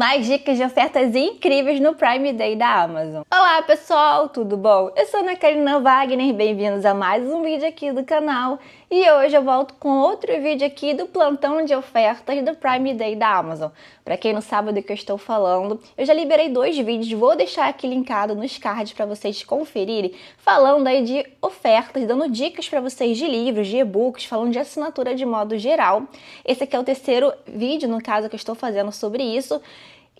Mais dicas de ofertas incríveis no Prime Day da Amazon. Olá pessoal, tudo bom? Eu sou Ana Karina Wagner, bem-vindos a mais um vídeo aqui do canal. E hoje eu volto com outro vídeo aqui do plantão de ofertas do Prime Day da Amazon. Para quem não sabe do que eu estou falando, eu já liberei 2 vídeos, vou deixar aqui linkado nos cards para vocês conferirem, falando aí de ofertas, dando dicas para vocês de livros, de e-books, falando de assinatura de modo geral. Esse aqui é o terceiro vídeo, no caso, que eu estou fazendo sobre isso.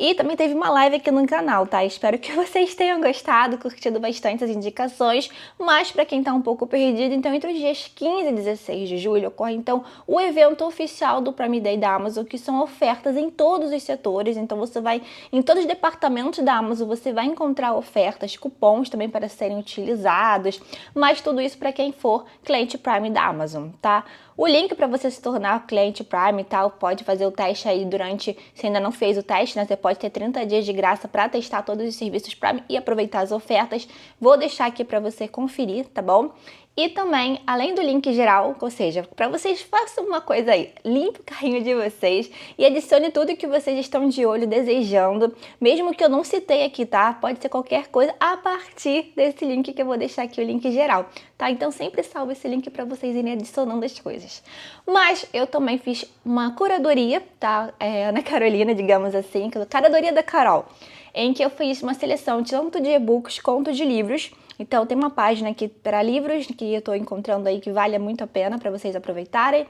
E também teve uma live aqui no canal, tá? Espero que vocês tenham gostado, curtido bastante as indicações, mas para quem tá um pouco perdido, então entre os dias 15 e 16 de julho ocorre então o evento oficial do Prime Day da Amazon, que são ofertas em todos os setores, então você vai, em todos os departamentos da Amazon, você vai encontrar ofertas, cupons também para serem utilizados, mas tudo isso para quem for cliente Prime da Amazon, tá? O link para você se tornar cliente Prime e tal, pode fazer o teste aí durante, se ainda não fez o teste, né? Você pode ter 30 dias de graça para testar todos os serviços Prime e aproveitar as ofertas. Vou deixar aqui para você conferir, tá bom? E também, além do link geral, ou seja, para vocês façam uma coisa aí, limpe o carrinho de vocês e adicione tudo que vocês estão de olho desejando, mesmo que eu não citei aqui, tá? Pode ser qualquer coisa a partir desse link que eu vou deixar aqui, o link geral, tá? Então sempre salve esse link para vocês irem adicionando as coisas. Mas eu também fiz uma curadoria, tá? Ana Carolina, digamos assim, curadoria da Carol, em que eu fiz uma seleção tanto de e-books quanto de livros. Então tem uma página aqui para livros que eu estou encontrando aí que vale muito a pena para vocês aproveitarem.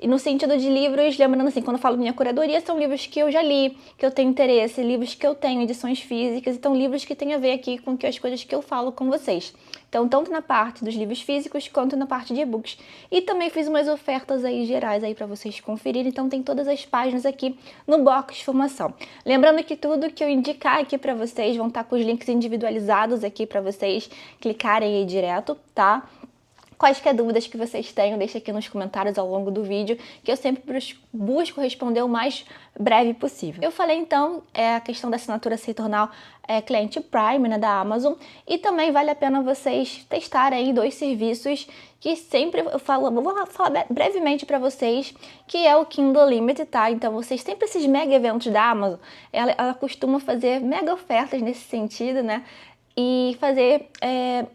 E no sentido de livros, lembrando assim, quando eu falo minha curadoria, são livros que eu já li, que eu tenho interesse, livros que eu tenho, edições físicas, então livros que têm a ver aqui com as coisas que eu falo com vocês. Então, tanto na parte dos livros físicos, quanto na parte de e-books. E também fiz umas ofertas aí gerais aí para vocês conferirem, então tem todas as páginas aqui no box de informação. Lembrando que tudo que eu indicar aqui para vocês vão estar com os links individualizados aqui para vocês clicarem aí direto, tá? Quaisquer dúvidas que vocês tenham, deixa aqui nos comentários ao longo do vídeo, que eu sempre busco responder o mais breve possível. Eu falei então a questão da assinatura se tornar cliente Prime, né, da Amazon, e também vale a pena vocês testarem aí 2 serviços que sempre eu falo, vou falar brevemente para vocês, que é o Kindle Unlimited, tá? Então vocês sempre esses mega eventos da Amazon, ela costuma fazer mega ofertas nesse sentido, né? E fazer,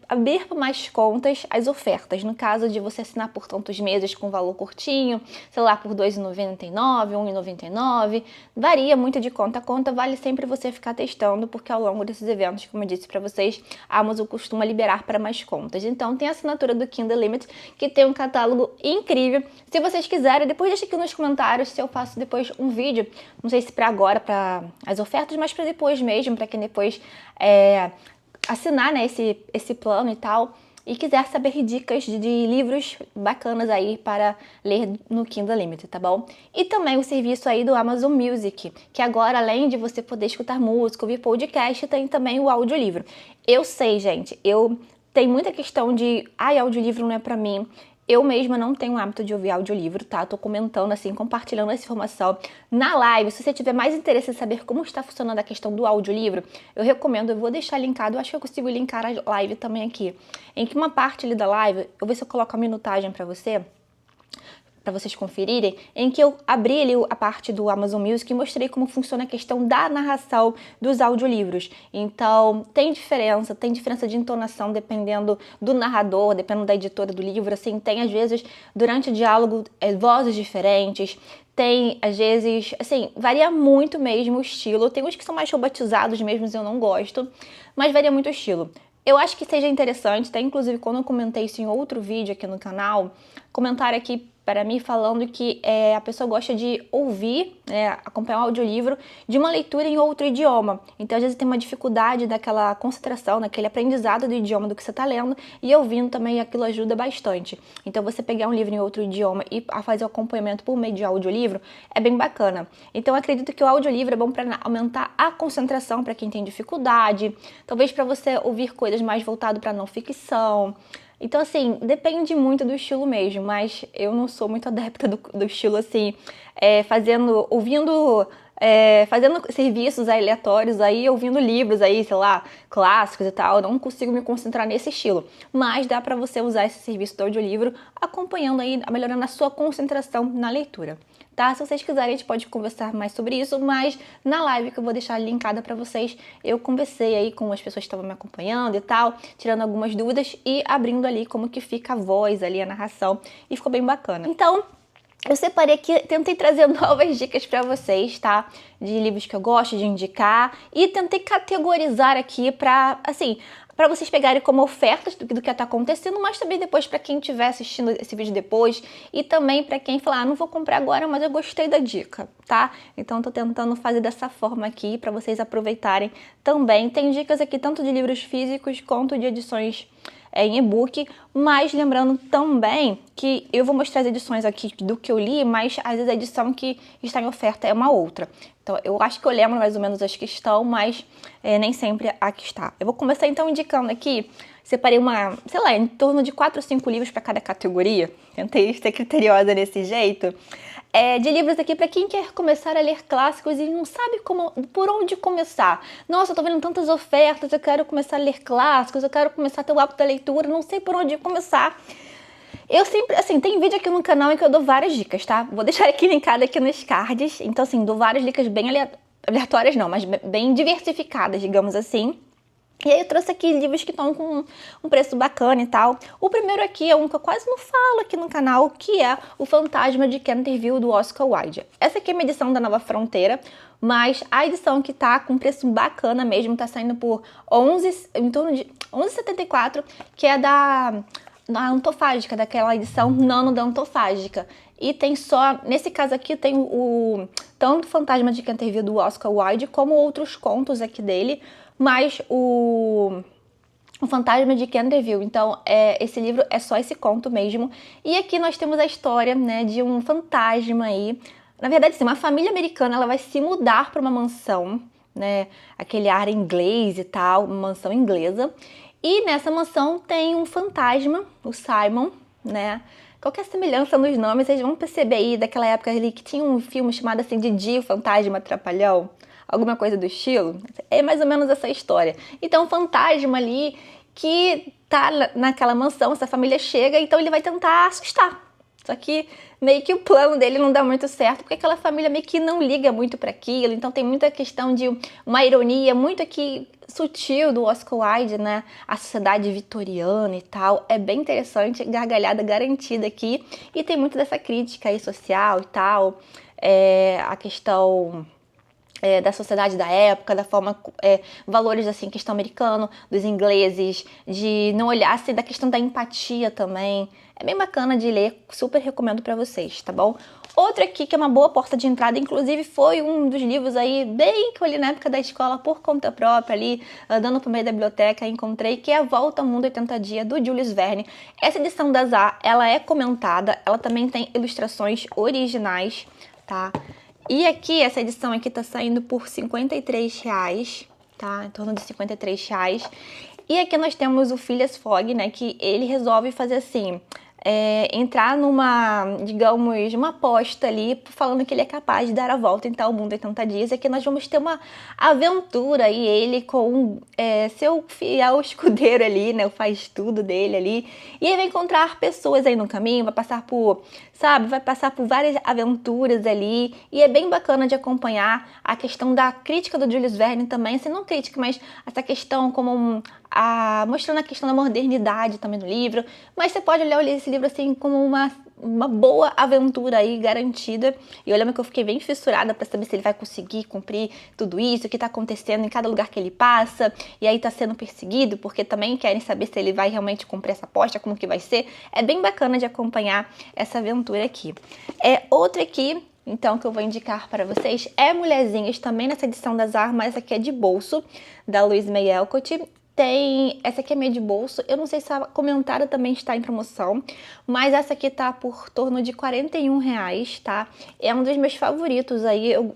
abrir para mais contas as ofertas. No caso de você assinar por tantos meses com valor curtinho, sei lá, por R$ 2,99, R$ 1,99, varia muito de conta a conta, vale sempre você ficar testando, porque ao longo desses eventos, como eu disse para vocês, a Amazon costuma liberar para mais contas. Então tem a assinatura do Kindle Unlimited, que tem um catálogo incrível. Se vocês quiserem, depois deixa aqui nos comentários se eu faço depois um vídeo, não sei se para agora, para as ofertas, mas para depois mesmo, para quem depois assinar, né, esse plano e tal, e quiser saber dicas de livros bacanas aí para ler no Kindle Unlimited, tá bom? E também o serviço aí do Amazon Music, que agora, além de você poder escutar música, ouvir podcast, tem também o audiolivro. Eu sei, gente, eu tenho muita questão de, audiolivro não é pra mim. Eu mesma não tenho o hábito de ouvir audiolivro, tá? Tô comentando assim, compartilhando essa informação na live. Se você tiver mais interesse em saber como está funcionando a questão do audiolivro, eu recomendo, eu vou deixar linkado, eu acho que eu consigo linkar a live também aqui. Em que uma parte ali da live, eu vou ver se eu coloco a minutagem pra vocês conferirem, em que eu abri ali a parte do Amazon Music e mostrei como funciona a questão da narração dos audiolivros. Então, tem diferença de entonação dependendo do narrador, dependendo da editora do livro, assim, tem às vezes, durante o diálogo, vozes diferentes, tem, às vezes, assim, varia muito mesmo o estilo, tem uns que são mais robotizados mesmo, eu não gosto, mas varia muito o estilo. Eu acho que seja interessante, até inclusive quando eu comentei isso em outro vídeo aqui no canal, comentário aqui para mim falando que a pessoa gosta de ouvir, acompanhar o audiolivro de uma leitura em outro idioma. Então, às vezes tem uma dificuldade daquela concentração, daquele aprendizado do idioma do que você está lendo, e ouvindo também aquilo ajuda bastante. Então, você pegar um livro em outro idioma e fazer o acompanhamento por meio de audiolivro é bem bacana. Então, eu acredito que o audiolivro é bom para aumentar a concentração para quem tem dificuldade, talvez para você ouvir coisas mais voltadas para não ficção. Então, assim, depende muito do estilo mesmo, mas eu não sou muito adepta do estilo, assim, fazendo serviços aleatórios aí, ouvindo livros aí, sei lá, clássicos e tal, eu não consigo me concentrar nesse estilo. Mas dá pra você usar esse serviço do audiolivro acompanhando aí, melhorando a sua concentração na leitura. tá? Se vocês quiserem, a gente pode conversar mais sobre isso, mas na live que eu vou deixar linkada pra vocês, eu conversei aí com as pessoas que estavam me acompanhando e tal, tirando algumas dúvidas e abrindo ali como que fica a voz ali, a narração, e ficou bem bacana. Então, eu separei aqui, tentei trazer novas dicas pra vocês, tá? De livros que eu gosto de indicar e tentei categorizar aqui pra, assim, pra vocês pegarem como ofertas do que tá acontecendo, mas também depois pra quem estiver assistindo esse vídeo depois e também pra quem falar, não vou comprar agora, mas eu gostei da dica, tá? Então tô tentando fazer dessa forma aqui pra vocês aproveitarem também. Tem dicas aqui tanto de livros físicos quanto de edições em e-book, mas lembrando também que eu vou mostrar as edições aqui do que eu li, mas às vezes a edição que está em oferta é uma outra. Então eu acho que eu lembro mais ou menos as que estão, mas nem sempre a que está. Eu vou começar então indicando aqui, separei sei lá, em torno de 4 ou 5 livros para cada categoria. Tentei ser criteriosa desse jeito. De livros aqui para quem quer começar a ler clássicos e não sabe por onde começar. Nossa, eu tô vendo tantas ofertas, eu quero começar a ler clássicos, eu quero começar a ter o hábito da leitura, não sei por onde começar. Eu sempre, assim, tem vídeo aqui no canal em que eu dou várias dicas, tá? Vou deixar aqui linkado aqui nos cards. Então, assim, dou várias dicas bem aleatórias não, mas bem diversificadas, digamos assim. E aí eu trouxe aqui livros que estão com um preço bacana e tal. O primeiro aqui é um que eu quase não falo aqui no canal, que é O Fantasma de Canterville, do Oscar Wilde. Essa aqui é uma edição da Nova Fronteira, mas a edição que tá com preço bacana mesmo, tá saindo por em torno de 11,74, que é da Antofágica, daquela edição nano da Antofágica. E tem só, nesse caso aqui, tem tanto o Fantasma de Canterville do Oscar Wilde, como outros contos aqui dele, mas o Fantasma de Canterville. Então, esse livro é só esse conto mesmo. E aqui nós temos a história, né, de um fantasma aí. Na verdade, sim, uma família americana, ela vai se mudar para uma mansão, né, aquele ar inglês e tal, uma mansão inglesa. E nessa mansão tem um fantasma, o Simon, né? Qualquer semelhança nos nomes, vocês vão perceber aí daquela época ali que tinha um filme chamado assim Didi, o Fantasma Trapalhão, alguma coisa do estilo. É mais ou menos essa história. Então, um fantasma ali que tá naquela mansão, essa família chega, então ele vai tentar assustar. Só que meio que o plano dele não dá muito certo, porque aquela família meio que não liga muito para aquilo. Então tem muita questão de uma ironia muito aqui sutil do Oscar Wilde, né? A sociedade vitoriana e tal. É bem interessante, gargalhada garantida aqui. E tem muito dessa crítica aí social e tal. A questão da sociedade da época, da forma, valores assim, questão americano, dos ingleses, de não olhar assim, da questão da empatia também. É bem bacana de ler, super recomendo pra vocês, tá bom? Outro aqui que é uma boa porta de entrada, inclusive foi um dos livros aí, bem que eu li na época da escola, por conta própria ali, andando pro meio da biblioteca, encontrei, que é A Volta ao Mundo 80 Dias, do Jules Verne. Essa edição da Zá, ela é comentada, ela também tem ilustrações originais, tá? E aqui, essa edição aqui tá saindo por R$53, tá? Em torno de R$53. E aqui nós temos o Phileas Fogg, né? Que ele resolve fazer assim, entrar digamos, uma aposta ali, falando que ele é capaz de dar a volta em tal mundo em 80 dias. E aqui nós vamos ter uma aventura e ele com seu fiel escudeiro ali, né? O faz tudo dele ali. E ele vai encontrar pessoas aí no caminho, vai passar por várias aventuras ali, e é bem bacana de acompanhar a questão da crítica do Jules Verne também, assim, não crítica, mas essa questão como mostrando a questão da modernidade também no livro, mas você pode ler esse livro assim como uma boa aventura aí garantida. E eu lembro que eu fiquei bem fissurada para saber se ele vai conseguir cumprir tudo isso, o que tá acontecendo em cada lugar que ele passa, e aí tá sendo perseguido, porque também querem saber se ele vai realmente cumprir essa aposta, como que vai ser. É bem bacana de acompanhar essa aventura aqui. Outra aqui, então, que eu vou indicar para vocês é Mulherzinhas, também nessa edição das Armas. Essa aqui é de bolso, da Louise May Alcott. Essa aqui é meio de bolso, eu não sei se a comentária também está em promoção, mas essa aqui tá por torno de R$41, tá? É um dos meus favoritos aí, eu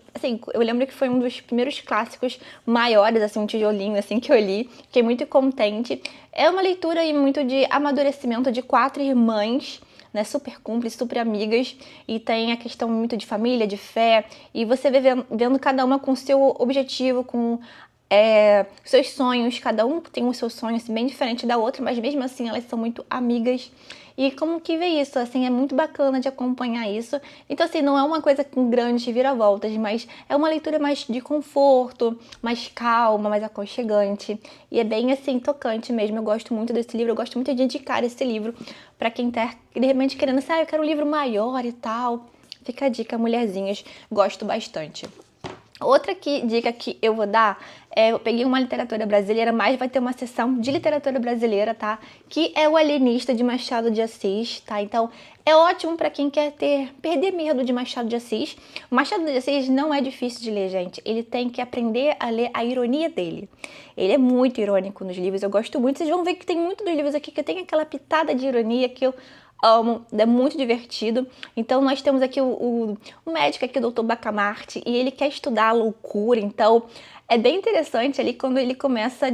lembro que foi um dos primeiros clássicos maiores, assim, um tijolinho, assim, que eu li, fiquei muito contente. É uma leitura aí muito de amadurecimento de 4 irmãs, né, super cúmplices, super amigas, e tem a questão muito de família, de fé, e você vendo cada uma com seu objetivo, com seus sonhos, cada um tem o seu sonho assim, bem diferente da outra, mas mesmo assim elas são muito amigas. e como que vê isso, assim, é muito bacana de acompanhar isso. Então, assim, não é uma coisa com grandes reviravoltas, mas é uma leitura mais de conforto, mais calma, mais aconchegante, e é bem, assim, tocante mesmo. Eu gosto muito desse livro, eu gosto muito de indicar esse livro para quem tá, de repente, querendo, assim, eu quero um livro maior e tal. Fica a dica, mulherzinhas, gosto bastante. Outra dica que eu vou dar eu peguei uma literatura brasileira, mas vai ter uma sessão de literatura brasileira, tá? Que é O Alienista, de Machado de Assis, tá? Então, é ótimo para quem quer perder medo de Machado de Assis. O Machado de Assis não é difícil de ler, gente. Ele tem que aprender a ler a ironia dele. Ele é muito irônico nos livros, eu gosto muito. Vocês vão ver que tem muito dos livros aqui que tem aquela pitada de ironia que eu amo, é muito divertido. Então nós temos aqui o médico aqui, o Dr. Bacamarte, e ele quer estudar a loucura. Então é bem interessante ali quando ele começa,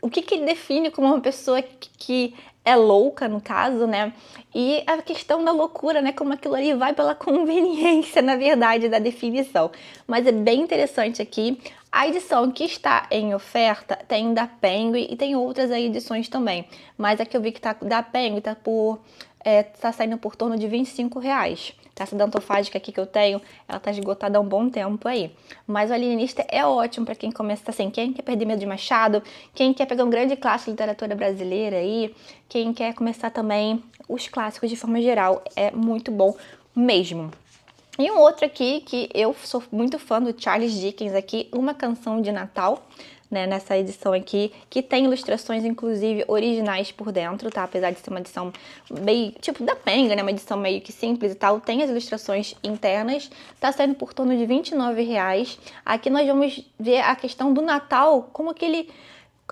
o que ele define como uma pessoa que é louca, no caso, né? E a questão da loucura, né? Como aquilo ali vai pela conveniência, na verdade, da definição. Mas é bem interessante aqui. A edição que está em oferta tem da Penguin e tem outras aí edições também. Mas a que eu vi que tá da Penguin tá saindo por torno de R$25. Essa dantofágica aqui que eu tenho, ela tá esgotada há um bom tempo aí. Mas o Alienista é ótimo para quem começa assim, quem quer perder medo de Machado, quem quer pegar um grande clássico de literatura brasileira aí, quem quer começar também os clássicos de forma geral, é muito bom mesmo. E um outro aqui, que eu sou muito fã do Charles Dickens aqui, Uma Canção de Natal, né, nessa edição aqui, que tem ilustrações, inclusive, originais por dentro, tá? Apesar de ser uma edição bem, tipo, da Penguin, né? Uma edição meio que simples e tal, tem as ilustrações internas, tá saindo por torno de R$29. Aqui nós vamos ver a questão do Natal, como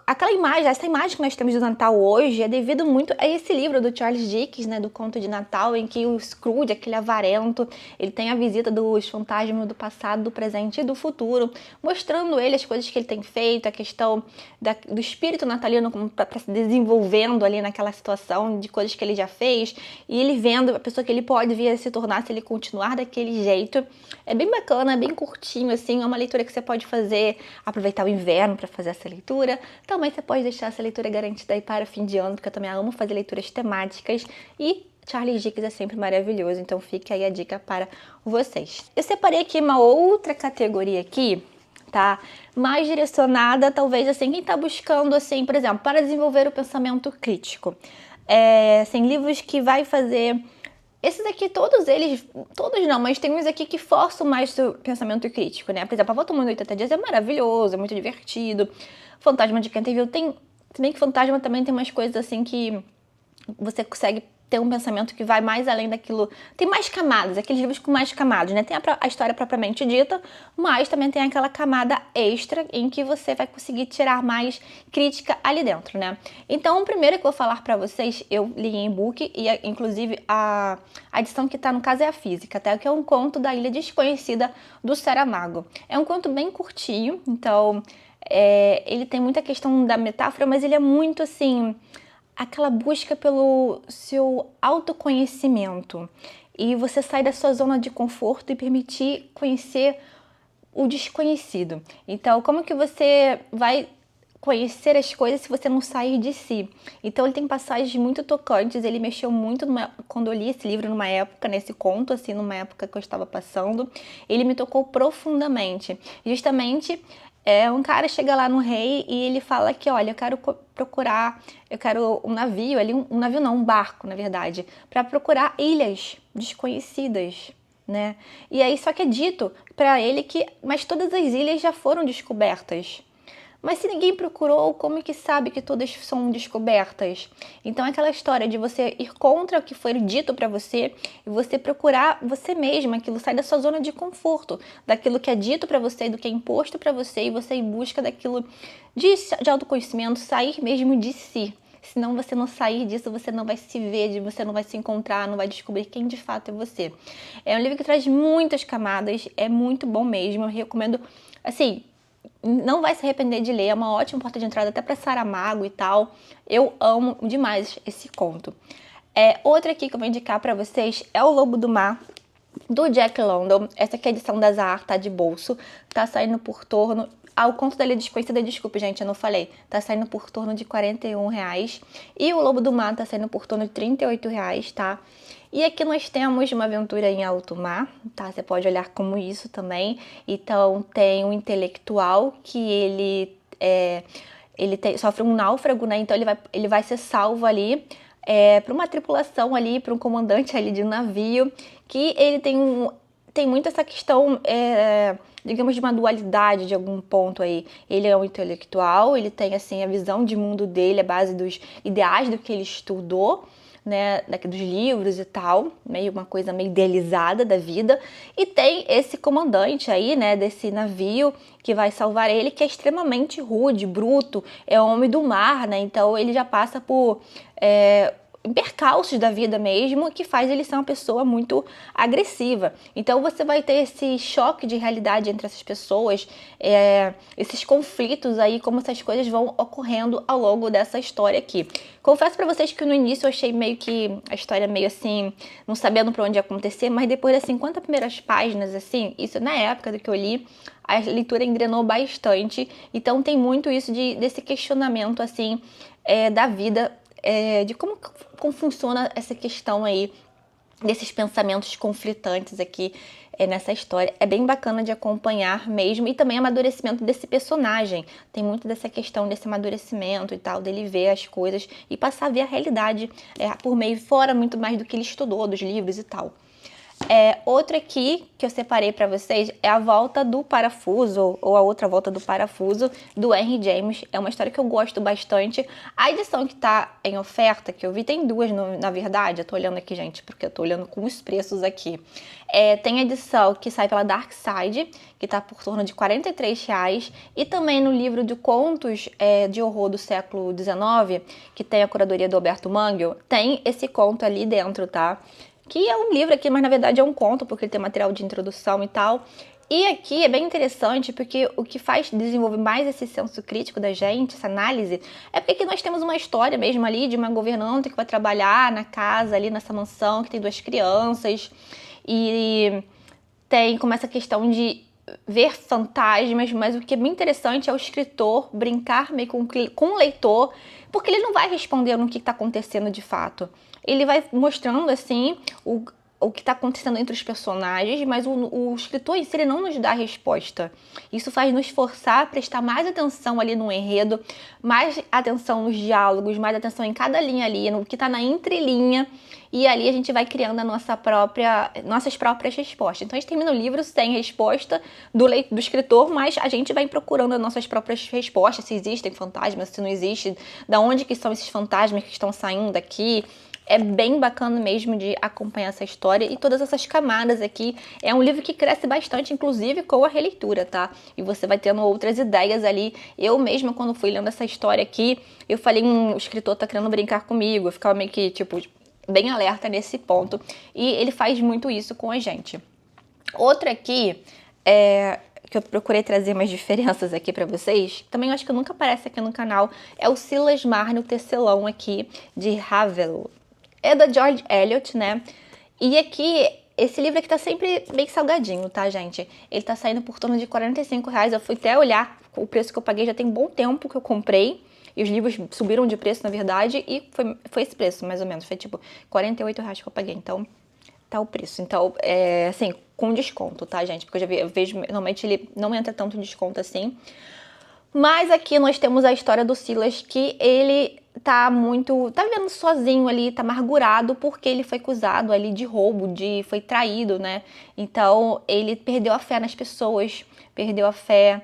aquela imagem, essa imagem que nós temos do Natal hoje é devido muito a esse livro do Charles Dickens, né, do Conto de Natal, em que o Scrooge, aquele avarento, ele tem a visita dos fantasmas do passado, do presente e do futuro, mostrando ele as coisas que ele tem feito, a questão do espírito natalino para se desenvolvendo ali naquela situação de coisas que ele já fez, e ele vendo a pessoa que ele pode vir a se tornar se ele continuar daquele jeito. É bem bacana, é bem curtinho, assim, é uma leitura que você pode fazer, aproveitar o inverno para fazer essa leitura. Também você pode deixar essa leitura garantida aí para fim de ano, porque eu também amo fazer leituras temáticas e Charles Dickens é sempre maravilhoso, então fica aí a dica para vocês. Eu separei aqui uma outra categoria aqui, tá? Mais direcionada, talvez, assim, quem tá buscando, assim, por exemplo, para desenvolver o pensamento crítico. Assim, livros que vai fazer... Esses aqui, todos não, mas tem uns aqui que forçam mais o pensamento crítico, né? Por exemplo, A Volta ao Mundo em 80 Dias é maravilhoso, é muito divertido. Fantasma de Canterville se bem que Fantasma também tem umas coisas assim que você consegue ter um pensamento que vai mais além daquilo. Tem mais camadas, aqueles livros com mais camadas, né? Tem a história propriamente dita, mas também tem aquela camada extra em que você vai conseguir tirar mais crítica ali dentro, né? Então, o primeiro que eu vou falar pra vocês, eu li em e-book e, inclusive, a edição que tá no caso é a física, tá? Que é um conto da Ilha Desconhecida do Saramago. É um conto bem curtinho, então ele tem muita questão da metáfora, mas ele é muito, assim, aquela busca pelo seu autoconhecimento e você sair da sua zona de conforto e permitir conhecer o desconhecido. Então, como que você vai conhecer as coisas se você não sair de si? Então, ele tem passagens muito tocantes, ele mexeu muito quando eu li esse livro numa época, nesse conto, assim, numa época que eu estava passando, ele me tocou profundamente. Justamente, um cara chega lá no rei e ele fala que, olha, eu quero um navio, um navio não, um barco, na verdade, para procurar ilhas desconhecidas, né? E aí só que é dito para ele mas todas as ilhas já foram descobertas. Mas se ninguém procurou, como é que sabe que todas são descobertas? Então, aquela história de você ir contra o que foi dito para você e você procurar você mesma, aquilo sai da sua zona de conforto, daquilo que é dito para você, do que é imposto para você, e você ir em busca daquilo de autoconhecimento, sair mesmo de si. Senão você não sair disso, você não vai se ver, você não vai se encontrar, não vai descobrir quem de fato é você. É um livro que traz muitas camadas, é muito bom mesmo, eu recomendo, assim... Não vai se arrepender de ler, é uma ótima porta de entrada até para Saramago e tal. Eu amo demais esse conto. Outra aqui que eu vou indicar para vocês é O Lobo do Mar, do Jack London. Essa aqui é a edição da Zahar, tá de bolso. Tá saindo por torno... O Conto da Ilha Desconhecida, desculpe, gente, eu não falei, tá saindo por torno de R$41. E o Lobo do Mar tá saindo por torno de R$38, tá? E aqui nós temos uma aventura em alto mar, tá? Você pode olhar como isso também. Então, tem um intelectual que sofre um náufrago, né? Então, ele vai ser salvo ali para uma tripulação ali, para um comandante ali de um navio, que ele tem muito essa questão, digamos, de uma dualidade de algum ponto aí. Ele é um intelectual, ele tem, assim, a visão de mundo dele, a base dos ideais do que ele estudou, né, dos livros e tal, uma coisa meio idealizada da vida. E tem esse comandante aí, né, desse navio que vai salvar ele, que é extremamente rude, bruto, é homem do mar, né, então ele já passa por percalços da vida mesmo, que faz ele ser uma pessoa muito agressiva. Então você vai ter esse choque de realidade entre essas pessoas, esses conflitos aí, como essas coisas vão ocorrendo ao longo dessa história aqui. Confesso pra vocês que no início eu achei meio que a história meio assim, não sabendo pra onde ia acontecer, mas depois das 50 primeiras páginas, assim, isso na época do que eu li, a leitura engrenou bastante. Então tem muito isso desse questionamento, assim, da vida, de como funciona essa questão aí, desses pensamentos conflitantes aqui nessa história. É bem bacana de acompanhar mesmo, e também o amadurecimento desse personagem. Tem muito dessa questão desse amadurecimento e tal, dele ver as coisas e passar a ver a realidade por meio, fora muito mais do que ele estudou, dos livros e tal. Outro aqui que eu separei para vocês é A Volta do Parafuso, ou A Outra Volta do Parafuso, do Henry James. É uma história que eu gosto bastante. A edição que tá em oferta, que eu vi, tem duas, na verdade. Eu tô olhando aqui, gente, porque eu tô olhando com os preços aqui. Tem a edição que sai pela Dark Side, que tá por torno de R$43. E também no livro de contos de horror do século XIX, que tem a curadoria do Alberto Mangel, tem esse conto ali dentro, tá? Que é um livro aqui, mas na verdade é um conto, porque ele tem material de introdução e tal. E aqui é bem interessante, porque o que faz desenvolver mais esse senso crítico da gente, essa análise, é porque aqui nós temos uma história mesmo ali de uma governanta que vai trabalhar na casa ali, nessa mansão, que tem 2 crianças, e tem como essa questão de ver fantasmas, mas o que é bem interessante é o escritor brincar meio com o leitor, porque ele não vai responder no que está acontecendo de fato. Ele vai mostrando, assim, o que está acontecendo entre os personagens, mas o escritor em si, ele não nos dá a resposta. Isso faz nos forçar a prestar mais atenção ali no enredo, mais atenção nos diálogos, mais atenção em cada linha ali, no que está na entrelinha, e ali a gente vai criando nossas próprias respostas. Então a gente termina o livro sem resposta do escritor, mas a gente vai procurando as nossas próprias respostas, se existem fantasmas, se não existe, da onde que são esses fantasmas que estão saindo daqui. É bem bacana mesmo de acompanhar essa história e todas essas camadas aqui. É um livro que cresce bastante, inclusive com a releitura, tá? E você vai tendo outras ideias ali. Eu mesma, quando fui lendo essa história aqui, eu falei, o escritor tá querendo brincar comigo. Eu ficava meio que, tipo, bem alerta nesse ponto. E ele faz muito isso com a gente. Outro aqui, que eu procurei trazer umas diferenças aqui pra vocês, também eu acho que nunca aparece aqui no canal, é o Silas Marne, o Tecelão aqui, de Ravel. É da George Eliot, né? E aqui, esse livro aqui tá sempre bem salgadinho, tá, gente? Ele tá saindo por torno de R$45. Eu fui até olhar o preço que eu paguei, já tem bom tempo que eu comprei. E os livros subiram de preço, na verdade, e foi esse preço, mais ou menos. Foi tipo R$48 que eu paguei, então tá o preço. Então, assim, com desconto, tá, gente? Porque eu vejo, normalmente ele não entra tanto em desconto assim. Mas aqui nós temos a história do Silas, que ele tá vivendo sozinho ali, tá amargurado porque ele foi acusado ali de roubo, foi traído, né? Então ele perdeu a fé nas pessoas, perdeu a fé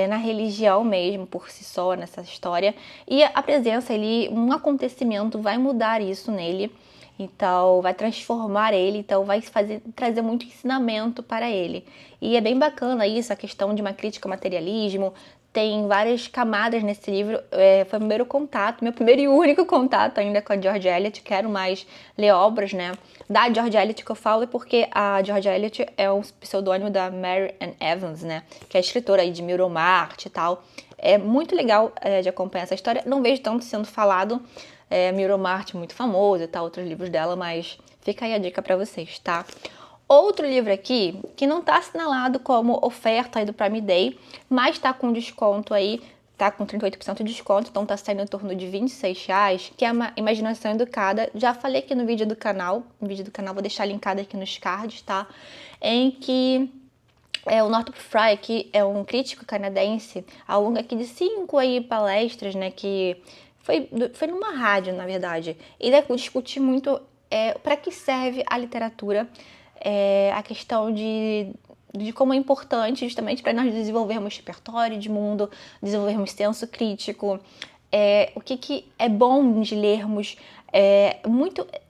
na religião mesmo, por si só, nessa história. E a presença ali, um acontecimento vai mudar isso nele. Então, vai transformar ele, então vai trazer muito ensinamento para ele. E é bem bacana isso, a questão de uma crítica ao materialismo. Tem várias camadas nesse livro. Foi o primeiro contato, meu primeiro e único contato ainda com a George Eliot. Quero mais ler obras, né? Da George Eliot que eu falo é porque a George Eliot é um pseudônimo da Mary Ann Evans, né? Que é escritora aí de Middlemarch e tal. É muito legal de acompanhar essa história. Não vejo tanto sendo falado. Middlemarch muito famoso e tal, outros livros dela, mas fica aí a dica pra vocês, tá? outro livro aqui que não está assinalado como oferta aí do Prime Day, mas está com desconto aí, tá com 38% de desconto, então tá saindo em torno de R$ 26, que é uma Imaginação Educada. Já falei aqui no vídeo do canal, vou deixar linkado aqui nos cards, tá? Em que o Northrop Frye, que é um crítico canadense, ao longo aqui de 5 aí palestras, né, que foi numa rádio, na verdade, ele discutir muito para que serve a literatura, a questão de como é importante justamente para nós desenvolvermos repertório de mundo, desenvolvermos senso crítico, o que é bom de lermos,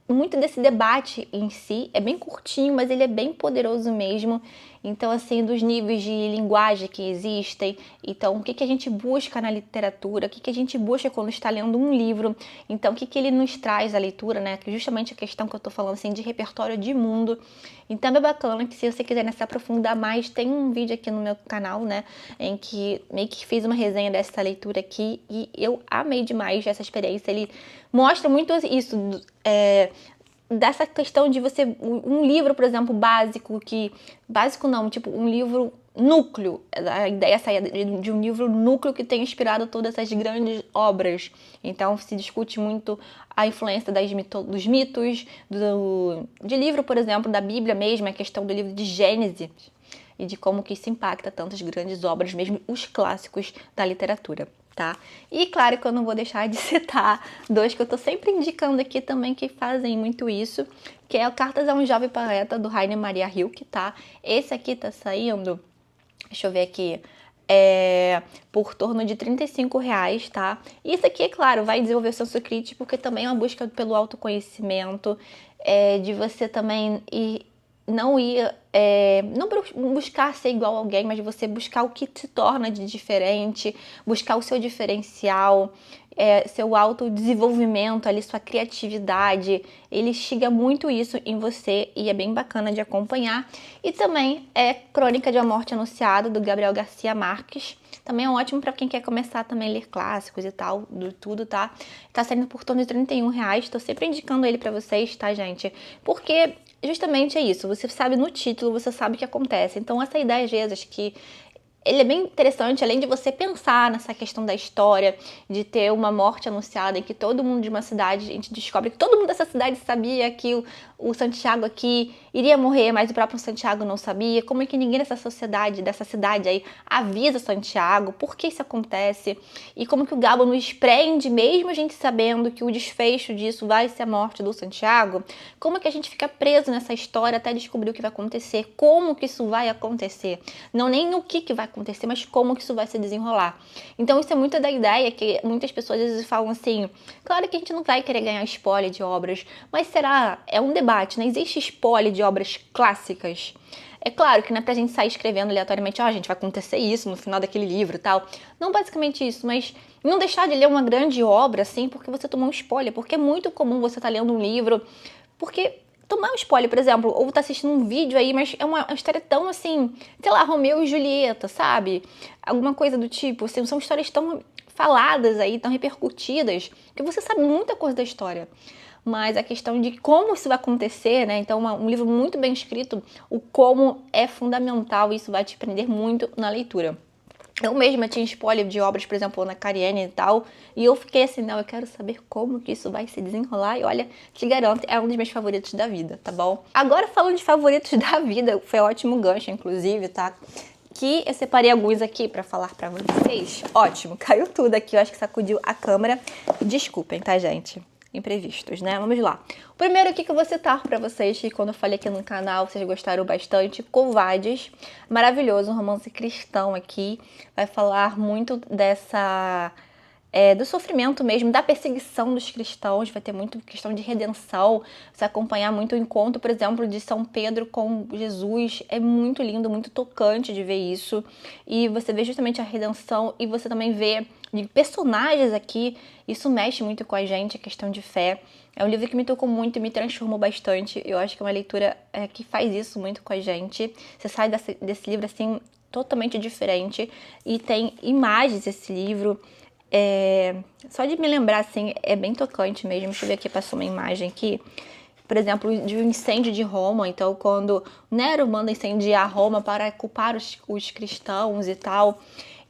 muito desse debate em si, é bem curtinho, mas ele é bem poderoso mesmo. Então, assim, dos níveis de linguagem que existem, então, o que a gente busca na literatura, o que a gente busca quando está lendo um livro, então, o que ele nos traz a leitura, né, que justamente a questão que eu tô falando, assim, de repertório de mundo. Então, é bacana que se você quiser, né, se aprofundar mais, tem um vídeo aqui no meu canal, né, em que meio que fiz uma resenha dessa leitura aqui e eu amei demais essa experiência. Ele mostra muito isso, dessa questão de você, um livro, por exemplo, básico não, tipo um livro núcleo, a ideia é de um livro núcleo que tem inspirado todas essas grandes obras. Então se discute muito a influência dos mitos, de livro, por exemplo, da Bíblia mesmo, a questão do livro de Gênesis e de como que isso impacta tantas grandes obras, mesmo os clássicos da literatura. Tá? E claro que eu não vou deixar de citar dois que eu tô sempre indicando aqui também que fazem muito isso, que é o Cartas a um Jovem Poeta, do Rainer Maria Rilke, tá? Esse aqui tá saindo, deixa eu ver aqui, por torno de R$ 35, tá? E isso aqui, é claro, vai desenvolver o senso crítico, porque também é uma busca pelo autoconhecimento, de você também não buscar ser igual a alguém, mas você buscar o que te torna de diferente, buscar o seu diferencial, seu autodesenvolvimento, ali, sua criatividade. Ele instiga muito isso em você e é bem bacana de acompanhar. E também é Crônica de uma Morte Anunciada, do Gabriel Garcia Marques. Também é ótimo para quem quer começar também a ler clássicos e tal, tudo, tá? Tá saindo por torno de R$ 31, tô sempre indicando ele para vocês, tá, gente? Porque justamente é isso, você sabe no título, você sabe o que acontece. Então essa ideia, às vezes, que ele é bem interessante, além de você pensar nessa questão da história, de ter uma morte anunciada em que todo mundo de uma cidade, a gente descobre que todo mundo dessa cidade sabia que o Santiago aqui iria morrer, mas o próprio Santiago não sabia. Como é que ninguém dessa cidade aí avisa Santiago? Por que isso acontece? E como que o Gabo nos prende, mesmo a gente sabendo que o desfecho disso vai ser a morte do Santiago? Como é que a gente fica preso nessa história até descobrir o que vai acontecer? Como que isso vai acontecer? Não nem o que vai acontecer, mas como que isso vai se desenrolar. Então isso é muito da ideia que muitas pessoas às vezes falam assim, claro que a gente não vai querer ganhar spoiler de obras, mas será? É um debate, né? Existe spoiler de obras clássicas? É claro que não é pra gente sair escrevendo aleatoriamente, gente, vai acontecer isso no final daquele livro e tal. Não basicamente isso, mas não deixar de ler uma grande obra, assim, porque você tomou um spoiler, porque é muito comum você estar lendo um livro, porque tomar um spoiler, por exemplo, ou tá assistindo um vídeo aí, mas é uma história tão assim, sei lá, Romeu e Julieta, sabe? Alguma coisa do tipo, assim, são histórias tão faladas aí, tão repercutidas, que você sabe muita coisa da história. Mas a questão de como isso vai acontecer, né? Então, um livro muito bem escrito, o como é fundamental, isso vai te prender muito na leitura. Eu mesma tinha spoiler de obras, por exemplo, Ana Karenina e tal, e eu fiquei assim, não, eu quero saber como que isso vai se desenrolar, e olha, te garanto, é um dos meus favoritos da vida, tá bom? Agora, falando de favoritos da vida, foi um ótimo gancho, inclusive, tá? Que eu separei alguns aqui pra falar pra vocês. Ótimo, caiu tudo aqui, eu acho que sacudiu a câmera. Desculpem, tá, gente? Imprevistos, né? Vamos lá. O primeiro aqui que eu vou citar pra vocês, que quando eu falei aqui no canal, vocês gostaram bastante, Covardes. Maravilhoso, um romance cristão aqui. Vai falar muito do sofrimento mesmo, da perseguição dos cristãos, vai ter muito questão de redenção, você acompanhar muito o encontro, por exemplo, de São Pedro com Jesus, é muito lindo, muito tocante de ver isso, e você vê justamente a redenção, e você também vê de personagens aqui, isso mexe muito com a gente, a questão de fé. É um livro que me tocou muito e me transformou bastante, eu acho que é uma leitura que faz isso muito com a gente, você sai desse livro assim, totalmente diferente, e tem imagens esse livro. Só de me lembrar, assim, é bem tocante mesmo. Deixa eu ver aqui, passou uma imagem aqui. por exemplo, de um incêndio de Roma. Então, quando Nero manda incendiar Roma para culpar os cristãos e tal.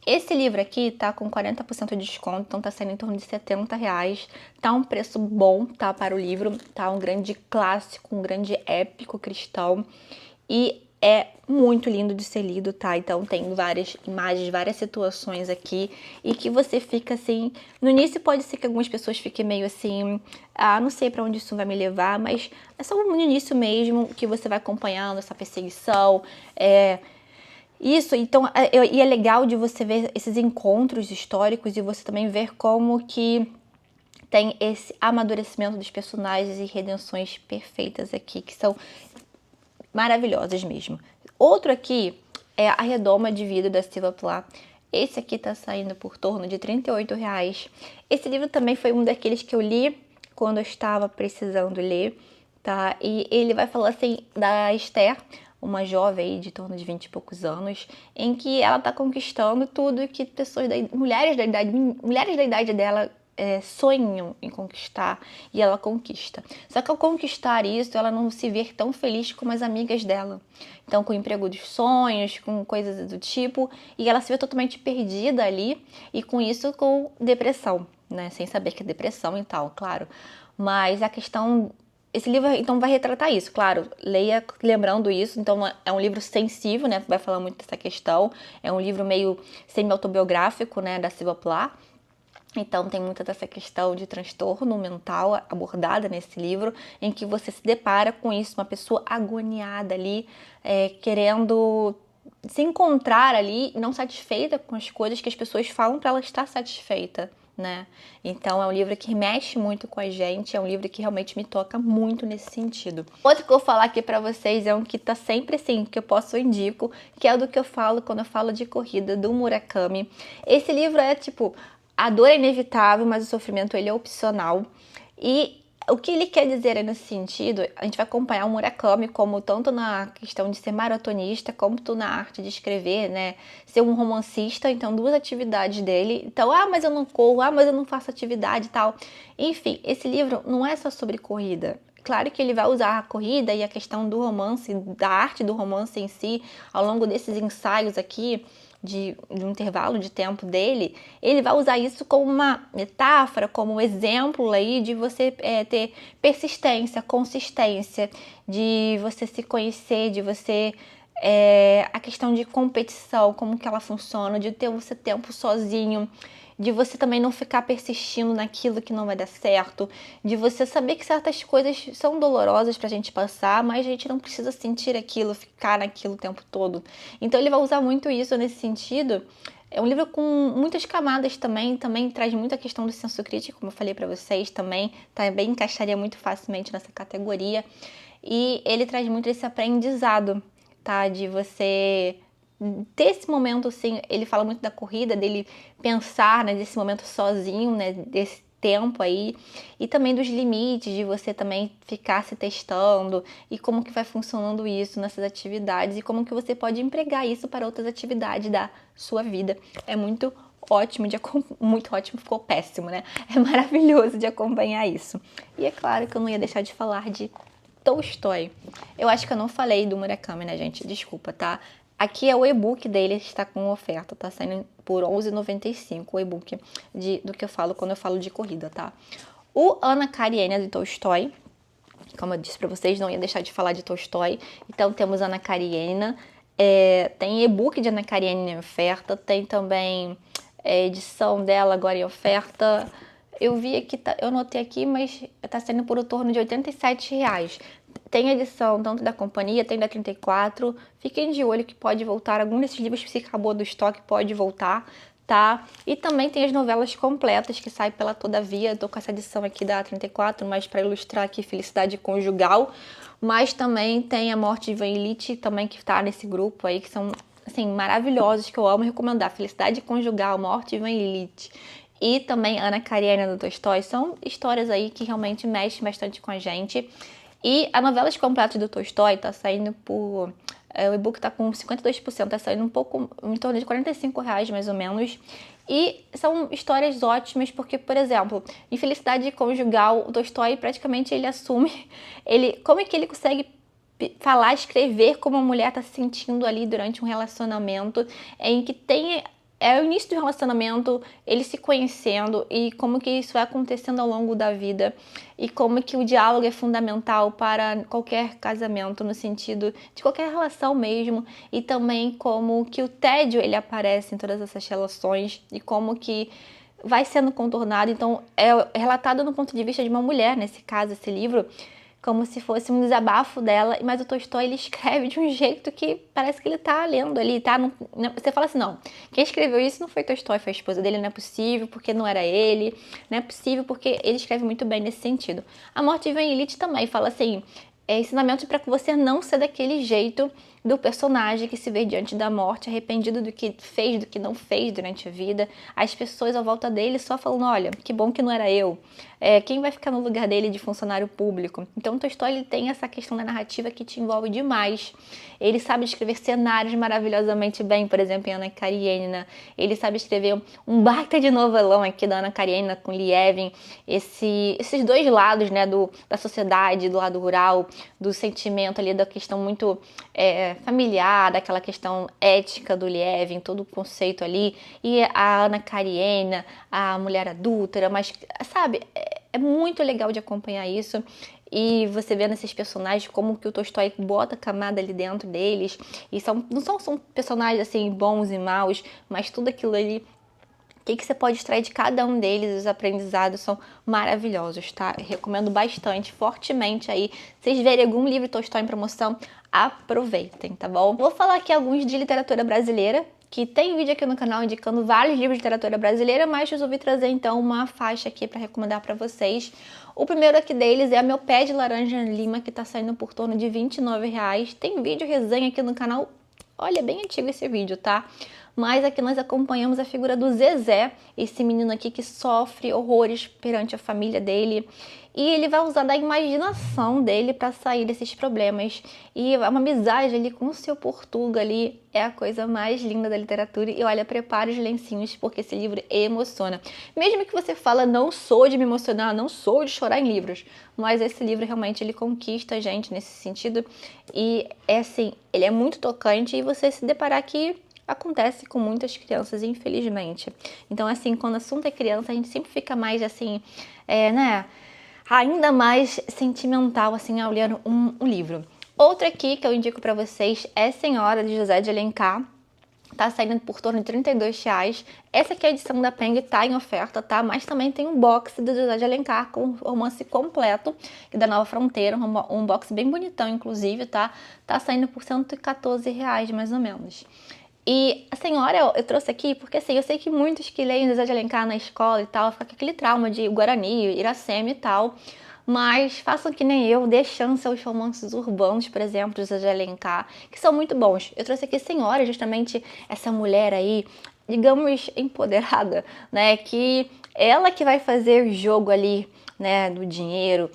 Esse livro aqui tá com 40% de desconto, então tá saindo em torno de R$70. Tá um preço bom, tá, para o livro. Tá um grande clássico, um grande épico cristão. E é muito lindo de ser lido, tá? Então tem várias imagens, várias situações aqui e que você fica assim... No início pode ser que algumas pessoas fiquem meio assim... Ah, não sei pra onde isso vai me levar, mas é só no início mesmo que você vai acompanhando essa perseguição, Isso, então, e é legal de você ver esses encontros históricos e você também ver como que tem esse amadurecimento dos personagens e redenções perfeitas aqui, que são maravilhosas mesmo. Outro aqui é A Redoma de Vidro, da Silvia Plath. Esse aqui tá saindo por torno de R$38. Esse livro também foi um daqueles que eu li quando eu estava precisando ler, tá? E ele vai falar assim da Esther, uma jovem de torno de 20 e poucos anos, em que ela tá conquistando tudo que mulheres da idade dela sonham em conquistar, e ela conquista. Só que ao conquistar isso, ela não se vê tão feliz como as amigas dela. Então, com o emprego dos sonhos, com coisas do tipo, e ela se vê totalmente perdida ali, e com isso, com depressão, né? Sem saber que é depressão e tal, claro. Mas a questão... Esse livro, então, vai retratar isso, claro, leia lembrando isso, então é um livro sensível, né, vai falar muito dessa questão, é um livro meio semi-autobiográfico, né, da Silvia Plath, então tem muita dessa questão de transtorno mental abordada nesse livro, em que você se depara com isso, uma pessoa agoniada ali, querendo se encontrar ali, não satisfeita com as coisas que as pessoas falam para ela estar satisfeita, né? Então é um livro que mexe muito com a gente, é um livro que realmente me toca muito nesse sentido. Outro que eu vou falar aqui pra vocês é um que tá sempre assim, que eu indico, que é o do que eu falo quando eu falo de corrida, do Murakami. Esse livro é tipo, a dor é inevitável, mas o sofrimento ele é opcional. E o que ele quer dizer nesse sentido, a gente vai acompanhar o Murakami como tanto na questão de ser maratonista, como na arte de escrever, né? Ser um romancista, então duas atividades dele. Então, mas eu não corro, mas eu não faço atividade e tal. Enfim, esse livro não é só sobre corrida. Claro que ele vai usar a corrida e a questão do romance, da arte do romance em si, ao longo desses ensaios aqui, de um intervalo de tempo dele, ele vai usar isso como uma metáfora, como um exemplo aí de você ter persistência, consistência, de você se conhecer, de você... a questão de competição, como que ela funciona, de ter você tempo sozinho, de você também não ficar persistindo naquilo que não vai dar certo, de você saber que certas coisas são dolorosas pra gente passar, mas a gente não precisa sentir aquilo, ficar naquilo o tempo todo. Então ele vai usar muito isso nesse sentido. É um livro com muitas camadas também traz muita questão do senso crítico, como eu falei pra vocês também, também encaixaria muito facilmente nessa categoria. E ele traz muito esse aprendizado, tá? De você ter esse momento, assim, ele fala muito da corrida, dele pensar, né, desse momento sozinho, né, desse tempo aí, e também dos limites, de você também ficar se testando, e como que vai funcionando isso nessas atividades, e como que você pode empregar isso para outras atividades da sua vida. É muito ótimo muito ótimo, ficou péssimo, né? É maravilhoso de acompanhar isso. E é claro que eu não ia deixar de falar de Tolstói. Eu acho que eu não falei do Murakami, né, gente? Desculpa, tá? Aqui é o e-book dele, está com oferta, tá saindo por R$11,95 o e-book do que eu falo quando eu falo de corrida, tá? O Ana Karenina, de Tolstói, como eu disse pra vocês, não ia deixar de falar de Tolstói. Então temos Ana Karenina, tem e-book de Ana Karenina em oferta, tem também edição dela agora em oferta. Eu vi aqui, eu anotei aqui, mas tá saindo por um torno de R$87. Tem edição tanto da companhia, tem da 34. Fiquem de olho que pode voltar. Algum desses livros que se acabou do estoque pode voltar, tá? E também tem as novelas completas que saem pela Todavia. Eu tô com essa edição aqui da 34, mas para ilustrar aqui Felicidade Conjugal. Mas também tem A Morte de Ivan Ilitch, também que tá nesse grupo aí, que são, assim, maravilhosos, que eu amo recomendar. Felicidade Conjugal, Morte de Ivan Ilitch. E também Ana Karenina, do Tolstói. São histórias aí que realmente mexem bastante com a gente. E a Novelas Completas do Tolstói tá saindo por... o e-book tá com 52%, tá saindo um pouco, em torno de R$45 mais ou menos. E são histórias ótimas porque, por exemplo, infelicidade conjugal, o Tolstói praticamente ele assume, como é que ele consegue falar, escrever como a mulher está se sentindo ali durante um relacionamento em que é o início do relacionamento, ele se conhecendo e como que isso vai acontecendo ao longo da vida e como que o diálogo é fundamental para qualquer casamento, no sentido de qualquer relação mesmo, e também como que o tédio ele aparece em todas essas relações e como que vai sendo contornado. Então é relatado no ponto de vista de uma mulher, nesse caso, esse livro, como se fosse um desabafo dela, mas o Tolstói ele escreve de um jeito que parece que ele tá lendo ali, tá? Você fala assim, não, quem escreveu isso não foi Tolstói, foi a esposa dele, não é possível, porque não era ele, não é possível, porque ele escreve muito bem nesse sentido. A Morte Vem Elite também fala assim, ensinamento para que você não ser daquele jeito do personagem que se vê diante da morte, arrependido do que fez, do que não fez durante a vida. As pessoas à volta dele só falando, olha, que bom que não era eu. Quem vai ficar no lugar dele de funcionário público? Então, o Tolstói ele tem essa questão da narrativa que te envolve demais. Ele sabe escrever cenários maravilhosamente bem, por exemplo, em Ana Karenina. Ele sabe escrever um baita de novelão aqui da Ana Karenina com Lievin. Esses dois lados, né, da sociedade, do lado rural, do sentimento ali, da questão muito familiar, daquela questão ética do Lievin, todo o conceito ali. E a Ana Karenina, a mulher adúltera, mas, sabe, é muito legal de acompanhar isso. E você vê nesses personagens como que o Tolstói bota camada ali dentro deles. E não são personagens assim bons e maus, mas tudo aquilo ali, o que você pode extrair de cada um deles, os aprendizados são maravilhosos, tá? Eu recomendo bastante, fortemente aí. Se vocês verem algum livro Tolstói em promoção, aproveitem, tá bom? Vou falar aqui alguns de literatura brasileira, que tem vídeo aqui no canal indicando vários livros de literatura brasileira, mas resolvi trazer então uma faixa aqui para recomendar para vocês. O primeiro aqui deles é Meu Pé de Laranja Lima, que tá saindo por torno de R$29. Tem vídeo resenha aqui no canal. Olha, é bem antigo esse vídeo, tá? Mas aqui nós acompanhamos a figura do Zezé, esse menino aqui que sofre horrores perante a família dele. E ele vai usar da imaginação dele para sair desses problemas. E uma amizade ali com o seu Portuga ali é a coisa mais linda da literatura. E olha, prepare os lencinhos, porque esse livro emociona. Mesmo que você fala, não sou de me emocionar, não sou de chorar em livros. Mas esse livro realmente ele conquista a gente nesse sentido. E é assim, ele é muito tocante e você se deparar que acontece com muitas crianças, infelizmente. Então, assim, quando o assunto é criança, a gente sempre fica mais, assim, né, ainda mais sentimental, assim, ao ler um livro. Outra aqui que eu indico pra vocês é Senhora, de José de Alencar. Tá saindo por torno de R$32. Essa aqui é a edição da Penguin, tá em oferta, tá? Mas também tem um box do José de Alencar com o romance completo, que é da Nova Fronteira, um box bem bonitão, inclusive, tá? Tá saindo por R$114, mais ou menos. E a Senhora eu trouxe aqui porque, assim, eu sei que muitos que leem José de Alencar na escola e tal, ficam com aquele trauma de Guarani, Iracema e tal, mas façam que nem eu, dê chance aos romances urbanos, por exemplo, de José de Alencar, que são muito bons. Eu trouxe aqui Senhora, justamente essa mulher aí, digamos, empoderada, né, que ela que vai fazer o jogo ali, né, do dinheiro,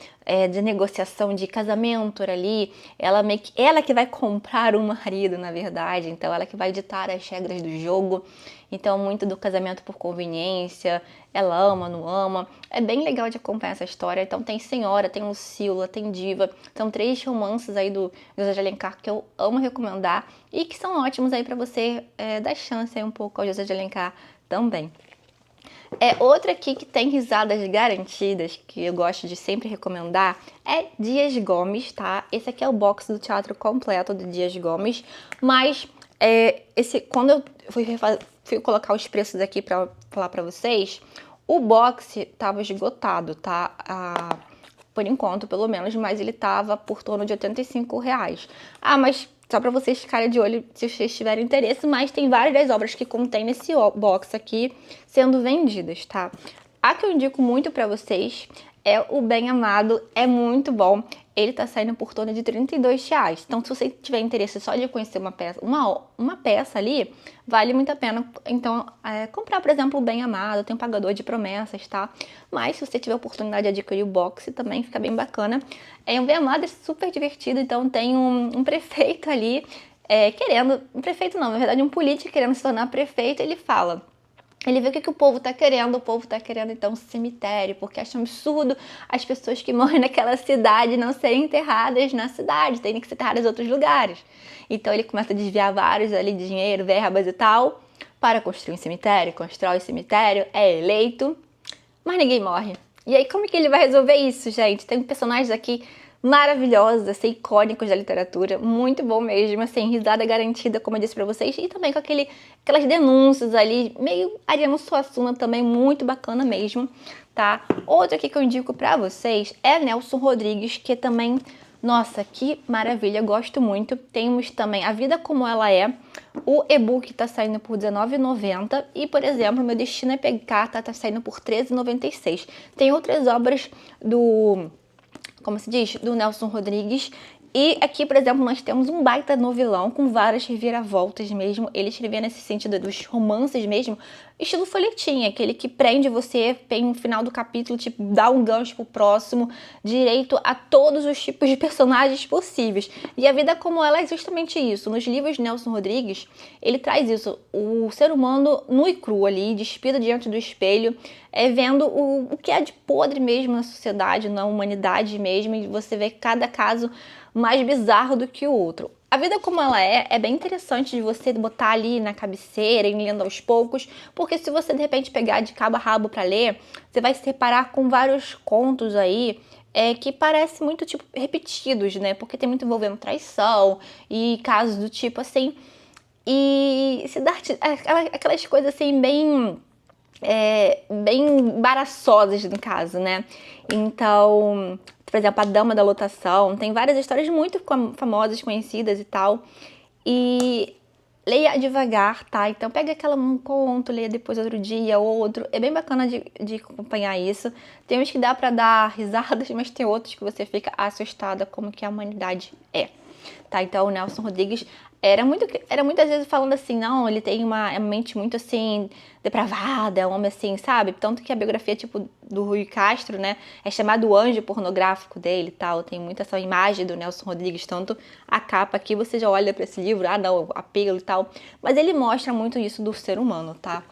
de negociação de casamento ali, ela que vai comprar o marido, na verdade, então ela que vai ditar as regras do jogo, então muito do casamento por conveniência, ela ama, não ama, é bem legal de acompanhar essa história. Então tem Senhora, tem Lucila, tem Diva, são 3 romances aí do José de Alencar que eu amo recomendar e que são ótimos aí para você dar chance aí um pouco ao José de Alencar também. Outra aqui que tem risadas garantidas, que eu gosto de sempre recomendar, é Dias Gomes, tá? Esse aqui é o box do teatro completo de Dias Gomes, mas quando eu fui colocar os preços aqui pra falar pra vocês, o box tava esgotado, tá? Por enquanto, pelo menos, mas ele tava por torno de R$85. Ah, mas só para vocês ficarem de olho se vocês tiverem interesse, mas tem várias das obras que contém nesse box aqui sendo vendidas, tá? A que eu indico muito para vocês é o Bem Amado, é muito bom. Ele tá saindo por torno de R$32. Então, se você tiver interesse só de conhecer uma peça, uma peça ali, vale muito a pena. Então, comprar, por exemplo, o Bem Amado, tem um Pagador de Promessas, tá? Mas se você tiver a oportunidade de adquirir o box, também fica bem bacana. O Bem Amado é super divertido, então tem um prefeito ali um prefeito não, na verdade um político querendo se tornar prefeito, ele fala: Ele vê o que o povo tá querendo. O povo tá querendo, então, um cemitério, porque acha um absurdo as pessoas que morrem naquela cidade não serem enterradas na cidade, terem que ser enterradas em outros lugares. Então ele começa a desviar vários ali de dinheiro, verbas e tal, para construir um cemitério, constrói o cemitério, é eleito, mas ninguém morre. E aí como que ele vai resolver isso, gente? Tem personagens aqui maravilhosos, assim, icônicos da literatura, muito bom mesmo, assim, risada garantida, como eu disse pra vocês, e também com aquelas denúncias ali, meio Ariano Suassuna também, muito bacana mesmo, tá? Outro aqui que eu indico pra vocês é Nelson Rodrigues, que também, nossa, que maravilha, gosto muito. Temos também A Vida Como Ela É, o e-book tá saindo por R$19,90 e, por exemplo, Meu Destino é Pecar tá saindo por R$13,96. Tem outras obras como se diz, do Nelson Rodrigues. E aqui, por exemplo, nós temos um baita novelão com várias reviravoltas mesmo. Ele escrevia nesse sentido dos romances mesmo, estilo folhetim, aquele que prende você, tem um final do capítulo, tipo, dá um gancho pro próximo, direito a todos os tipos de personagens possíveis. E A Vida Como Ela é justamente isso. Nos livros de Nelson Rodrigues, ele traz isso, o ser humano nu e cru ali, despido diante do espelho, vendo o que é de podre mesmo na sociedade, na humanidade mesmo, e você vê cada caso mais bizarro do que o outro. A Vida Como Ela é bem interessante de você botar ali na cabeceira, ir lendo aos poucos, porque se você de repente pegar de cabo a rabo para ler, você vai se deparar com vários contos aí que parecem muito tipo repetidos, né? Porque tem muito envolvendo traição e casos do tipo assim, e se dá aquelas coisas assim bem embaraçosas no caso, né? Então, por exemplo, A Dama da Lotação, tem várias histórias muito famosas, conhecidas e tal. E leia devagar, tá? Então pega um conto, leia depois outro dia, outro. É bem bacana de acompanhar isso. Tem uns que dá pra dar risadas, mas tem outros que você fica assustada como que a humanidade é. Tá, então o Nelson Rodrigues era muitas vezes falando assim, não, ele tem uma mente muito assim, depravada, um homem assim, sabe? Tanto que a biografia, tipo, do Rui Castro, né, é chamado O Anjo Pornográfico dele e tal, tem muita essa imagem do Nelson Rodrigues, tanto a capa aqui, você já olha pra esse livro, ah não, apelo e tal, mas ele mostra muito isso do ser humano, tá?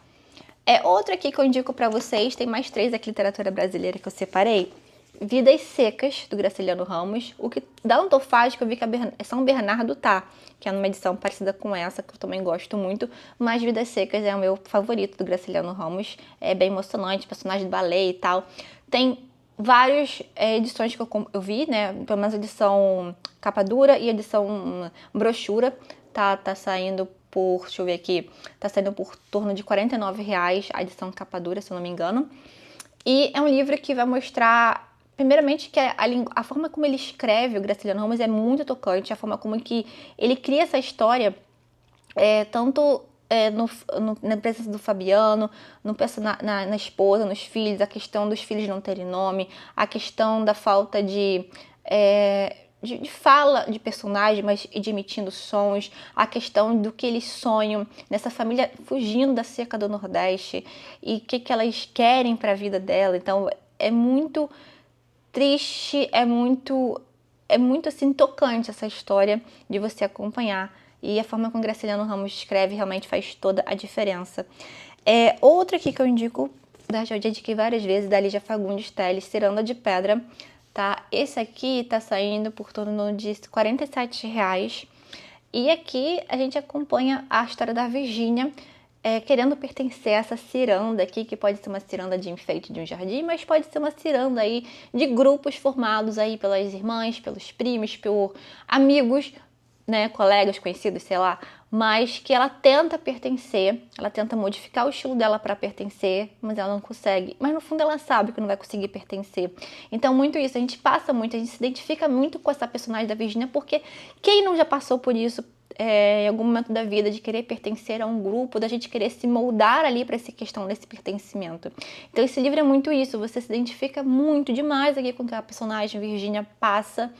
Outro aqui que eu indico pra vocês, tem mais 3 aqui, literatura brasileira, que eu separei. Vidas Secas, do Graciliano Ramos. O que dá um tofage que eu vi que São Bernardo tá, que é numa edição parecida com essa, que eu também gosto muito, mas Vidas Secas é o meu favorito do Graciliano Ramos. É bem emocionante, personagem de balé e tal. Tem várias edições que eu vi, né? Pelo menos a edição capa dura e a edição brochura. Tá saindo por, deixa eu ver aqui, tá saindo por torno de R$49 a edição capa dura, se eu não me engano. E é um livro que vai mostrar, primeiramente, que a forma como ele escreve, o Graciliano Ramos, é muito tocante, a forma como que ele cria essa história, tanto na presença do Fabiano, na esposa, nos filhos, a questão dos filhos não terem nome, a questão da falta de fala de personagem, mas emitindo sons, a questão do que eles sonham nessa família fugindo da seca do Nordeste e o que elas querem para a vida dela. Então é muito triste, é muito assim tocante essa história de você acompanhar, e a forma como Graciliano Ramos escreve realmente faz toda a diferença. Outra aqui que eu indico, já indiquei várias vezes, da Lígia Fagundes Telles, Ciranda de Pedra. Tá? Esse aqui tá saindo por torno de R$47. E aqui a gente acompanha a história da Virgínia, querendo pertencer a essa ciranda aqui, que pode ser uma ciranda de enfeite de um jardim, mas pode ser uma ciranda aí de grupos formados aí pelas irmãs, pelos primos, por amigos, né, colegas, conhecidos, sei lá, mas que ela tenta pertencer, ela tenta modificar o estilo dela para pertencer, mas ela não consegue. Mas no fundo ela sabe que não vai conseguir pertencer. Então muito isso, a gente passa muito, a gente se identifica muito com essa personagem da Virgínia, porque quem não já passou por isso em algum momento da vida, de querer pertencer a um grupo, da gente querer se moldar ali para essa questão desse pertencimento. Então esse livro é muito isso, você se identifica muito demais aqui com o que a personagem Virgínia passa,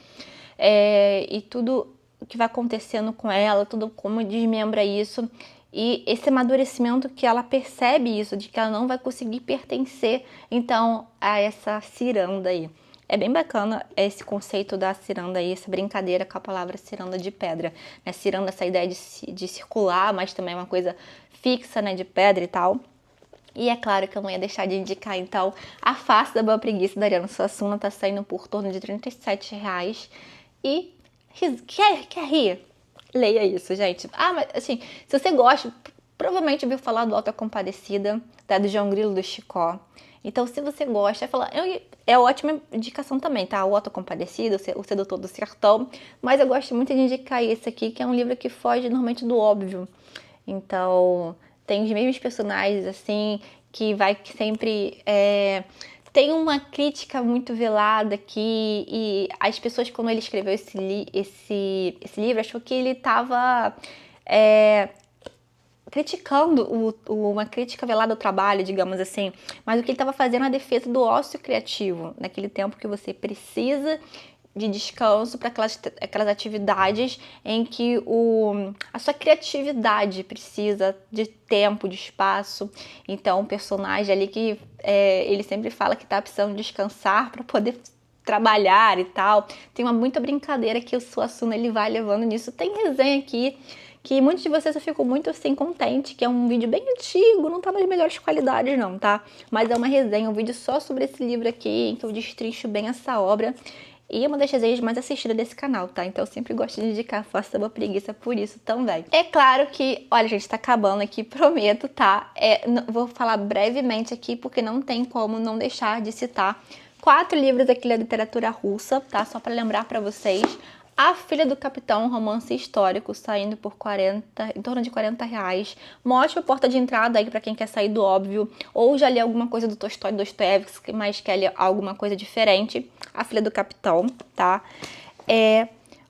e tudo o que vai acontecendo com ela, tudo como desmembra isso, e esse amadurecimento que ela percebe isso, de que ela não vai conseguir pertencer, então, a essa ciranda aí. É bem bacana esse conceito da ciranda aí, essa brincadeira com a palavra ciranda de pedra, né? Ciranda, essa ideia de circular, mas também é uma coisa fixa, né, de pedra e tal. E é claro que eu não ia deixar de indicar, então, A Face da Boa Preguiça, da Ariano Suassuna, tá saindo por torno de R$ 37. E quer rir? Leia isso, gente. Ah, mas assim, se você gosta, provavelmente ouviu falar do Auto da Compadecida, do João Grilo, do Chicó. Então, se você gosta, é ótima indicação também, tá? O Auto da Compadecida, o Sedutor do Sertão. Mas eu gosto muito de indicar esse aqui, que é um livro que foge normalmente do óbvio. Então, tem os mesmos personagens, assim, que sempre tem uma crítica muito velada aqui. E as pessoas, quando ele escreveu esse livro, achou que ele estava criticando uma crítica velada ao trabalho, digamos assim. Mas o que ele estava fazendo é a defesa do ócio criativo, naquele tempo que você precisa de descanso para aquelas atividades em que a sua criatividade precisa de tempo, de espaço. Então, o personagem ali que ele sempre fala que está precisando descansar para poder trabalhar e tal. Tem muita brincadeira que o Suassuna ele vai levando nisso. Tem resenha aqui que muitos de vocês eu fico muito assim contente, que é um vídeo bem antigo, não tá nas melhores qualidades não, tá? Mas é uma resenha, um vídeo só sobre esse livro aqui, em que eu destrincho bem essa obra. E é uma das resenhas mais assistidas desse canal, tá? Então eu sempre gosto de indicar A Face da Boa Preguiça por isso também. É claro que, olha gente, tá acabando aqui, prometo, tá? Vou falar brevemente aqui, porque não tem como não deixar de citar 4 livros aqui da literatura russa, tá? Só pra lembrar pra vocês. A Filha do Capitão, um romance histórico, saindo por em torno de R$ 40. Uma ótima porta de entrada aí para quem quer sair do óbvio, ou já lê alguma coisa do Tolstói, Dostoiévski, mas quer ler alguma coisa diferente. A Filha do Capitão, tá?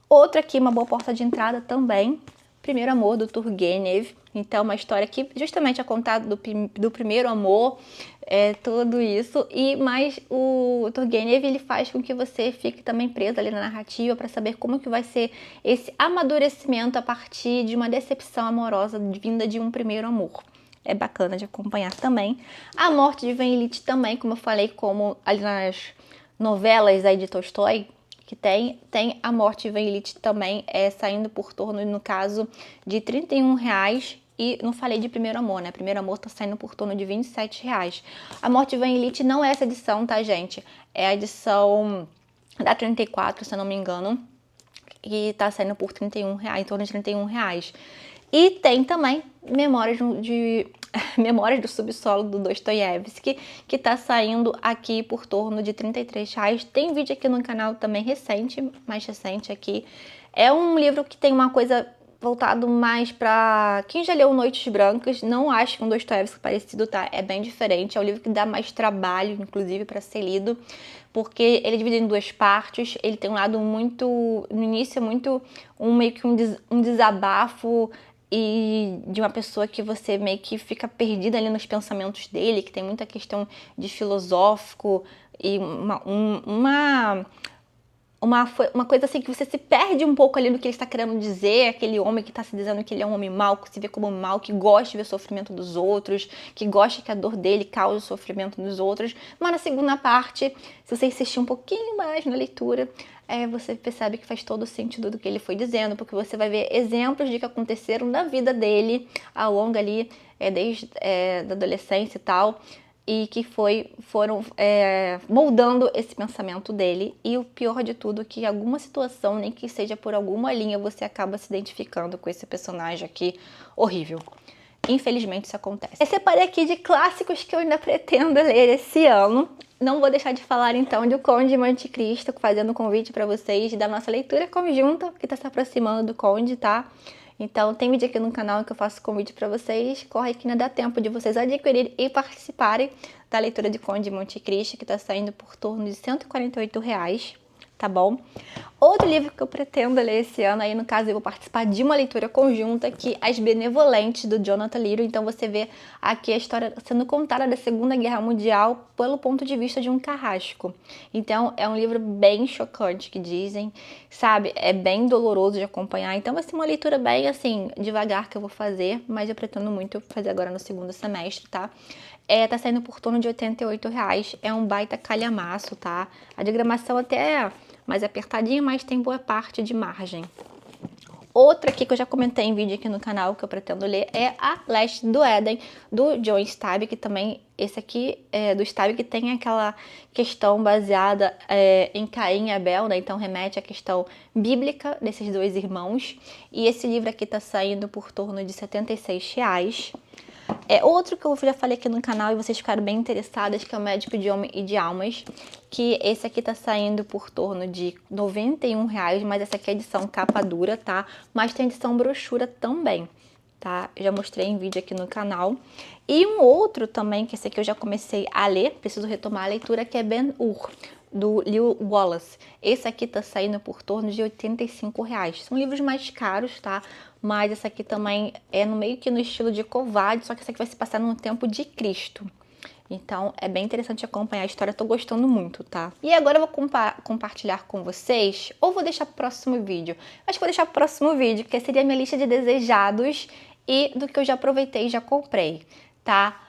Outra aqui, uma boa porta de entrada também, Primeiro Amor, do Turgenev. Então, uma história que justamente é contada do primeiro amor, tudo isso. Mas o Turgenev, ele faz com que você fique também preso ali na narrativa para saber como que vai ser esse amadurecimento a partir de uma decepção amorosa vinda de um primeiro amor. É bacana de acompanhar também. A Morte de Ivan Ilitch também, como eu falei, como ali nas novelas aí de Tolstói, que tem A Morte de Ivan Ilitch também, saindo por torno, no caso, de R$ 31. E não falei de Primeiro Amor, né? Primeiro Amor tá saindo por torno de R$ 27. A Morte de Ivan Ilitch não é essa edição, tá, gente? É a edição da 34, se eu não me engano. E tá saindo por R$ 31, em torno de R$ 31. E tem também Memórias do Subsolo, do Dostoiévski, que tá saindo aqui por torno de R$ 33. Tem vídeo aqui no canal também recente, mais recente aqui. É um livro que tem uma coisa voltado mais pra quem já leu Noites Brancas. Não acho que um Dostoiévski parecido, tá? É bem diferente. É um livro que dá mais trabalho, inclusive, para ser lido, porque ele é dividido em 2 partes. Ele tem um lado muito... No início é muito meio que um desabafo e de uma pessoa que você meio que fica perdida ali nos pensamentos dele, que tem muita questão de filosófico e uma coisa assim que você se perde um pouco ali do que ele está querendo dizer, aquele homem que está se dizendo que ele é um homem mau, que se vê como mau, que gosta de ver o sofrimento dos outros, que gosta que a dor dele cause o sofrimento dos outros. Mas na segunda parte, se você insistir um pouquinho mais na leitura, você percebe que faz todo o sentido do que ele foi dizendo, porque você vai ver exemplos de que aconteceram na vida dele ao longo ali, desde da adolescência e tal, e que foram moldando esse pensamento dele. E o pior de tudo é que em alguma situação, nem que seja por alguma linha, você acaba se identificando com esse personagem aqui horrível. Infelizmente isso acontece. Eu separei aqui de clássicos que eu ainda pretendo ler esse ano. Não vou deixar de falar então de O Conde de Monte Cristo, fazendo um convite para vocês da nossa leitura conjunta, que está se aproximando do Conde, tá? Então tem vídeo aqui no canal que eu faço convite para vocês. Corre que ainda dá tempo de vocês adquirirem e participarem da leitura de Conde de Monte Cristo, que está saindo por torno de R$ 148, tá bom? Outro livro que eu pretendo ler esse ano, aí no caso eu vou participar de uma leitura conjunta, que é As Benevolentes, do Jonathan Little. Então você vê aqui a história sendo contada da Segunda Guerra Mundial pelo ponto de vista de um carrasco. Então é um livro bem chocante, que dizem, sabe? É bem doloroso de acompanhar. Então vai ser uma leitura bem assim, devagar, que eu vou fazer, mas eu pretendo muito fazer agora no segundo semestre, tá? Tá saindo por torno de R$ 88. É um baita calhamaço, tá? A diagramação até é mais apertadinha, mas tem boa parte de margem. Outra aqui que eu já comentei em vídeo aqui no canal que eu pretendo ler é A Leste do Éden, do John Stabile, que também, esse aqui é do Stabile, que tem aquela questão baseada em Caim e Abel, né? Então remete à questão bíblica desses dois irmãos. E esse livro aqui tá saindo por torno de R$76. Outro que eu já falei aqui no canal e vocês ficaram bem interessadas, que é o Médico de Homem e de Almas, que esse aqui tá saindo por torno de R$91, mas essa aqui é edição capa dura, tá? Mas tem edição brochura também, tá? Eu já mostrei em vídeo aqui no canal. E um outro também, que esse aqui eu já comecei a ler, preciso retomar a leitura, que é Ben-Hur, do Lew Wallace. Esse aqui tá saindo por torno de R$85. São livros mais caros, tá? Mas esse aqui também é no meio que no estilo de Covarde, só que esse aqui vai se passar no tempo de Cristo. Então, é bem interessante acompanhar a história, eu tô gostando muito, tá? E agora eu vou compartilhar com vocês, ou vou deixar pro próximo vídeo. Acho que vou deixar pro próximo vídeo, que seria a minha lista de desejados e do que eu já aproveitei e já comprei, tá?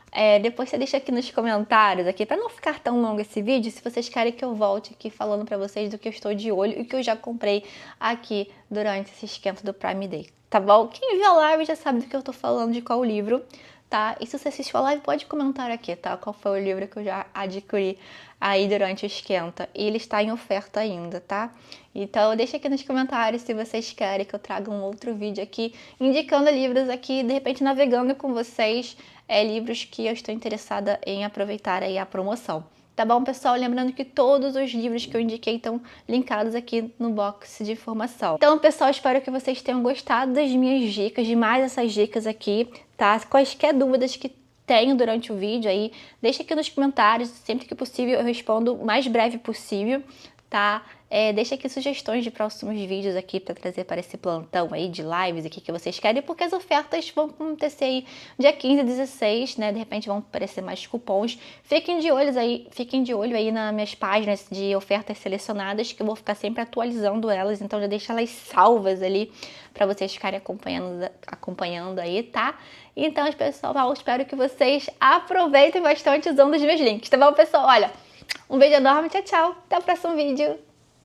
Depois você deixa aqui nos comentários, aqui, para não ficar tão longo esse vídeo, se vocês querem que eu volte aqui falando para vocês do que eu estou de olho e que eu já comprei aqui durante esse esquenta do Prime Day, tá bom? Quem viu a live já sabe do que eu tô falando, de qual livro, tá? E se você assistiu a live, pode comentar aqui, tá? Qual foi o livro que eu já adquiri aí durante o esquenta. E ele está em oferta ainda, tá? Então deixa aqui nos comentários se vocês querem que eu traga um outro vídeo aqui, indicando livros aqui, de repente navegando com vocês, livros que eu estou interessada em aproveitar aí a promoção. Tá bom, pessoal? Lembrando que todos os livros que eu indiquei estão linkados aqui no box de informação. Então, pessoal, espero que vocês tenham gostado das minhas dicas, de mais essas dicas aqui, tá? Quaisquer dúvidas que tenho durante o vídeo aí, deixa aqui nos comentários, sempre que possível eu respondo o mais breve possível, tá? Deixa aqui sugestões de próximos vídeos aqui para trazer para esse plantão aí de lives aqui que vocês querem, porque as ofertas vão acontecer aí dia 15 e 16, né? De repente vão aparecer mais cupons. Fiquem de olho aí nas minhas páginas de ofertas selecionadas, que eu vou ficar sempre atualizando elas, então já deixa elas salvas ali para vocês ficarem acompanhando aí, tá? Então, pessoal, espero que vocês aproveitem bastante usando os meus links, tá bom, pessoal? Olha, um beijo enorme, tchau, tchau, até o próximo vídeo.